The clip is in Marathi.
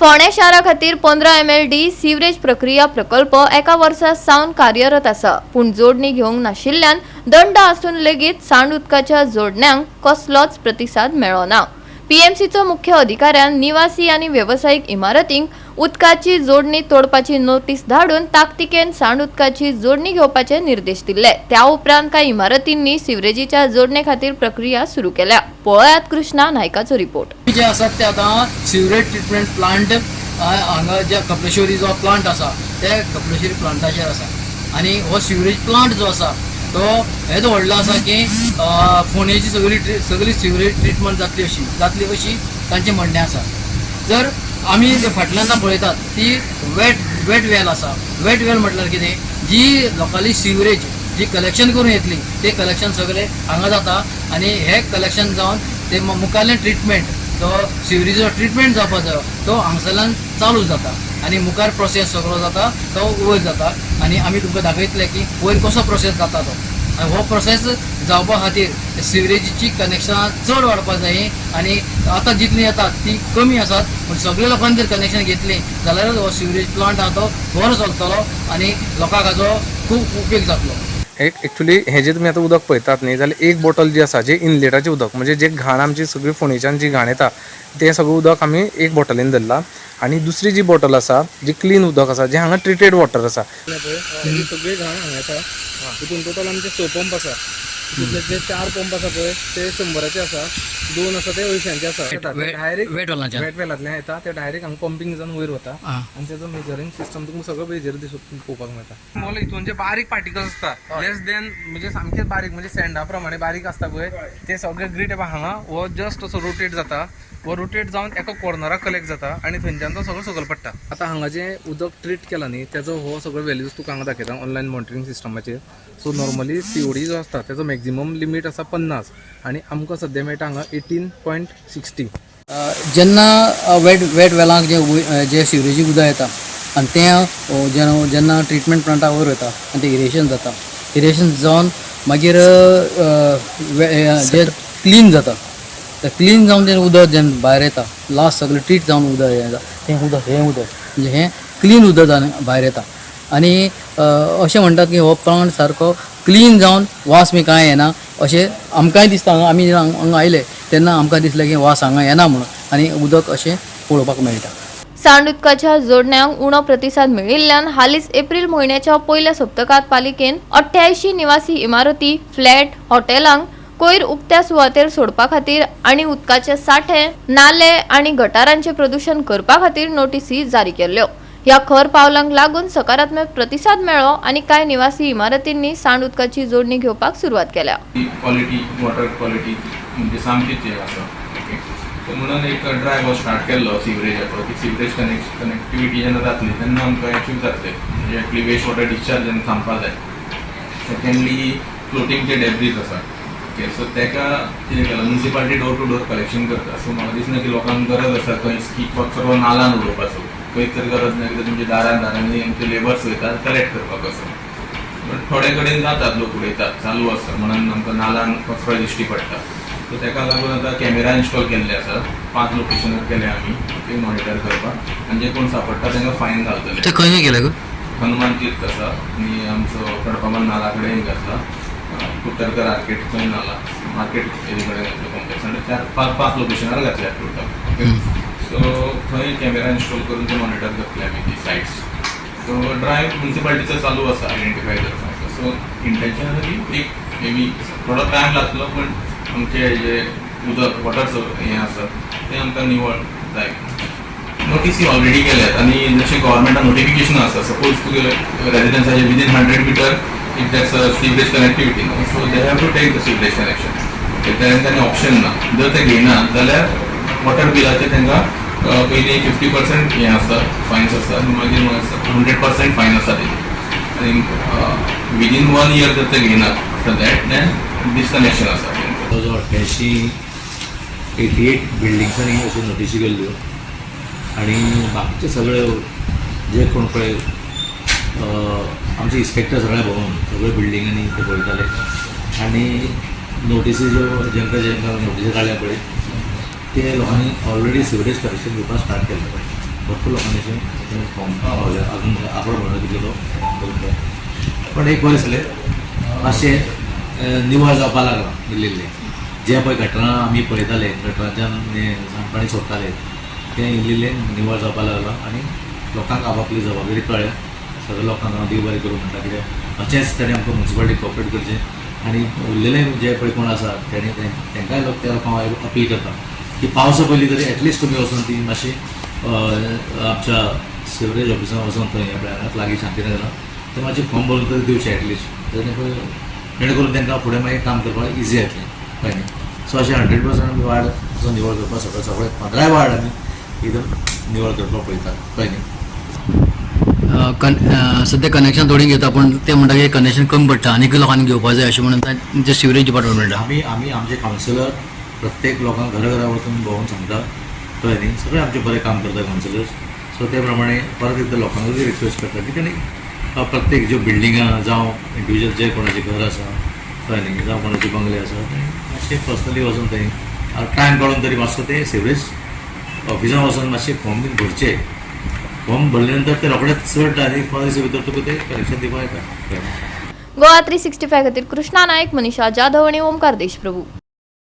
फोंडे शारा खातीर 15 MLD सीवरेज प्रक्रिया प्रकल्प एका वर्सा सावन कार्यरत आसा, पूण जोडणी घेवंक नाशिल्ल्यान दंड आसून लेगीत सांड उदकाच्या जोडण्यांक कसलोच प्रतिसाद मेळना। पीएमसीचो मुख्य अधिकाऱ्यान निवासी आनी व्यावसायिक इमारतींक उदकाची जोडणी तोडपाची नोटीस धाडून ताकतिकेन सांड उदकाची जोडणी घेवपाचे निर्देश दिले। त्या उपरांत कांय इमारतींनी सीवरेजीच्या जोडणे खातीर प्रक्रिया सुरू केल्या। पळयात कृष्णा नायकाचो रिपोर्ट। जे आसात ते आता सीवरेज ट्रीटमेंट प्लांट हांगा जे कपलेश्वरी जो प्लांट आसा ते कपलेश्वरी प्लांटाचेर आसा आनी हो सीवरेज प्लांट जो आसा तो हेच व्हडलो आसा की फोंडेची सगळी सीवरेज ट्रीटमेंट जातली अशी तांचें म्हणणें आसा। जर आमी जे फाटल्यान पळयतात ती वेट वेल आसा। वेट वेल म्हटल्यार कितें, जी लोकांली सीवरेज जी कलेक्शन करून येतली ते कलेक्शन सगळे हांगा जाता आनी हे कलेक्शन जावन ते मुखारलें ट्रीटमेंट जो सीवरेजीचो ट्रीटमेंट जावपाचो तो हांगसरल्यान चालू जाता आनी मुखार प्रोसेस सगळो जाता तो वयर जाता आनी आमी तुमकां दाखयतले की वयर कसो प्रोसेस जाता तो। आनी हो प्रोसेस जावपा खातीर सीवरेजीची कनेक्शनां चड वाडपाक जाय आनी आतां जितली येतात ती कमी आसात, पूण सगळ्या लोकांनी जर कनेक्शन घेतली जाल्यार हो सीवरेज प्लांट आहा तो बरो चलतलो आनी लोकांक हाजो खूब उपयोग जातलो। एक्चुअली हे जे तुम्ही आता उदक पळयतात न्ही जाल्यार एक बॉटल जी आसा जे इनलेटाचे उदक म्हणजे जे घाण आमची सगळी फोंडेच्यान जी घाण येता ते सगळें उदक आमी एक बॉटलीन धरला आनी दुसरी जी बॉटल आसा जी क्लीन उदक आसा जे हांगा ट्रिटेड वॉटर आसा सगळी घाण हांगा येता। तितून टोटल आमचे 6 पंप आसा, तितूंतले जे 4 पंप आसा पळय ते 100चे आसा, 2 आसा ते 80चे आसा। डायरेक्ट वेट वेलांतल्यान येता ते डायरेक्ट हांगा पंपिंग जावन वयर वता आनी तेजो मेजरिंग सिस्टम तुमकां सगळं बेजेर दिसून पळोवपाक मेळटा। मोल हितून जे बारीक पार्टिकल्स आसता लेस देन म्हणजे सामकेच बारीक म्हणजे सँडा प्रमाणे बारीक आसता पळय ते सगळे ग्रीट हांगा हो जस्ट असो रोटेट जाता, वो रोटेट जावन एका कॉर्नराक कलेक्ट जाता आनी थंयच्यान तो सगळो सकयल पडटा। आतां हांगा जे उदक ट्रीट केलां न्ही तेजो हो सगळो व्हॅल्यूज तुका हांगा दाखयता ऑनलायन मॉनिटरींग सिस्टमाचेर। सो नॉर्मली सीओडी जो आसता तेजो मॅक्झिमम लिमीट आसा 50 आनी आमकां सद्या मेळटा हांगा 18.60। जेन्ना वेट वेलांक जे सीवरेजी उदक येता आनी तें जेन्ना ट्रीटमेंट प्लांटाक वयर वता आनी तें इरेशन जाता, इरेशन जावन मागीर जे क्लीन जाता ते क्लीन जावन तें उदक जेन्ना भायर येता लास्ट सगळें ट्रीट जावन उदक येता तें उदक म्हणजे हें क्लीन उदक जावन भायर येता आनी अशें म्हणटात की हो प्लांट सारको क्लीन जावन वास बी कांय येना अशें आमकांय दिसता। आमी हांगा आयले तेन्ना आमकां दिसलें की वास हांगा येना म्हणून आनी उदक अशें पळोवपाक मेळटा। सांड उदकाच्या जोडण्यांक उणो प्रतिसाद मेळिल्ल्यान हालींच एप्रिल म्हयन्याच्या पयल्या सप्तकात पालिकेन 88 निवासी इमारती, फ्लॅट, हॉटेलांक कोयर उक्त्या सुवातेर सोडपा खातीर आनी उदकाचे साठे, नाले आनी गटारांचे प्रदूषण करपा खातीर नोटीसी जारी केल्ल्यो। ह्या खर पावलांक लागून सकारात्मक प्रतिसाद मेळ्ळो आनी कांय निवासी इमारतींनी सांड उदकाची जोडणी घेवपाक सुरवात केल्या। क्वालिटी वॉटर क्वालिटी म्हणजे सामकीच हे आसा ओके म्हणून एक ड्रायव्ह स्टार्ट केल्लो सीवरेजाचो की सीवरेज कनेक्टिविटी जेन्ना जातली तेन्ना आमकां अचीव जातलें म्हणजे ॲक्चुअली वेस्ट वॉटर डिस्चार्ज जेन्ना थांबपाक जाय। सेकेंडली फ्लोटींग जे डेब्रीज आसा ओके सो तेका कितें केलां municipality door to door collection करता। सो म्हाका दिसना की लोकांक गरज आसा खंय स्कीप सर्व नालान उडोवपाचो, खंय तर गरज ना कितें तुमच्या दारांनी आमचे लेबर्स वयतात कलेक्ट करपाक असो। बट थोडे कडेन जातात लोक उडयतात चालू आसा म्हणून आमकां नालान कचरो दिश्टी पडटा। सो ताका लागून आतां कॅमेरा इन्स्टॉल केल्ले आसा 5 लोकेशनार केले आमी ते मॉनिटर करपाक आनी जे कोण सांपडटा तांकां फायन घालतले। ते खंय केले गो? हनुमान तीर्थ आसा आनी आमचो कडपामल नाला कडेन घातला, कुट्टरकर आर्केट थंय नाला, मार्केट एरी कडेन घातलो कॉम्प्लेक्स आनी 5 लोकेशनार घातल्या टोटल। सो थंय कॅमेरा इन्स्टॉल करून ते मॉनिटर करतले आमी ती सायट्स। सो ड्रायव्ह म्युनिसिपालिटीचो चालू आसा आयडेंटिफाय करपाक। सो इंटेन्शनली एक मे बी थोडो टायम लागतलो पण आमचे जे उदक वॉटर हें आसा तें आमकां निवळ जाय। नोटीसी ऑलरेडी केल्यात आनी जशें गव्हर्मेंटान नोटिफिकेशन आसा सपोज तुगे रेजिडेंसाचे within 100 metre if that's sewerage connectivity no so they have to take the sewerage connection. तांकां ऑप्शन ना, जर ते घेयनात जाल्यार वॉटर बिलाचे तांकां पयलीं 50% हें आसा फायन्स आसा आनी मागीर 100% फायन आसा तेजी आनी विदीन 1 इयर जर ते घेयनात आफ्टर दॅट देन डिस्कनेक्शन आसा। 88 बिल्डिंग्सांनी अश्यो नोटीसी केल्ल्यो आनी बाकीचे सगळे जे कोण पळय आमचे इन्स्पेक्टर सगळे भोंवून सगळे बिल्डिंगांनी ते पळयताले आनी नोटीसी ज्यो जेंका नोटीसी काडल्या पळय ते लोकांनी ऑलरेडी सिवरेज कनेक्शन घेवपाक स्टार्ट केल्लें पळय। भरपूर लोकांनी अशें फॉर्म पावले अजून आंकडो म्हणून कितलो तो पण एक बरें जालें मातशें निवळ जावपा लागला इल्लें जे पळय गटरां आमी पळयताले गटरांच्यान सांडपाणी सोडटाले तें इल्लें निवळ जावपा लागला आनी लोकांक आपआपली जबाबदारी कळ्ळें सगळ्या लोकांक हांव देव बरें करूं म्हणटा कित्याक अशेंच ताणें आमकां म्युन्सिपालिटी कॉपरेट करचें आनी उरलेलें जे पळय कोण आसा तांकांय त्या लोकांक हांव अपील करता की पावसा पयलीं तरी एटलिस्ट तुमी वचून ती मातशी आमच्या सिवरेज ऑफिसान वचून थंय आपल्या लागीं शांतीनगरां ते मातशें फॉर्म भरून तरी दिवचें एटलिस्ट जेणे करून तांकां फुडें मागीर काम करपाक इजी जातलें कळ्ळें न्ही सो अशें 100% आमी वार्ड जो निवळ करपाक सगळे 15 वार्ड आमी एकदम निवळ करपाक पळयतात कळ्ळें न्ही सध्या कनेक्शन थोडी घेता पण ते म्हणटा की कनेक्शन कमी पडटा आनीक लोकांनी घेवपा जाय अशें म्हणून तांचे सिवरेज डिपार्टमेंट आमी आमचे कावन्सिलर प्रत्येक लोकांक घरा वचून भोंवून सांगता कळ्ळें न्ही सगळे आमचे बरें काम करता कावन्सिलर्स सो त्या प्रमाणे परत एकदां लोकांकूय रिक्वेस्ट करता की तेणी प्रत्येक ज्यो बिल्डिंगां जावं इंडिविज्युअल जे कोणाचें घर आसा कळ्ळें न्ही जावं कोणाचे बंगले आसा मातशें पर्सनली वचून थंय टायम काडून तरी मातसो ते सिवरेज ऑफिसान वचून मातशें फॉर्म बीन भरचे फॉर्म भरले नंतर ते रोखडेच चड आनी 15 दिसा भितर तुका ते कनेक्शन दिवपाक येता गोवा 365 खातीर कृष्णा नायक, मनीषा जाधव आनी ओमकार देशप्रभू.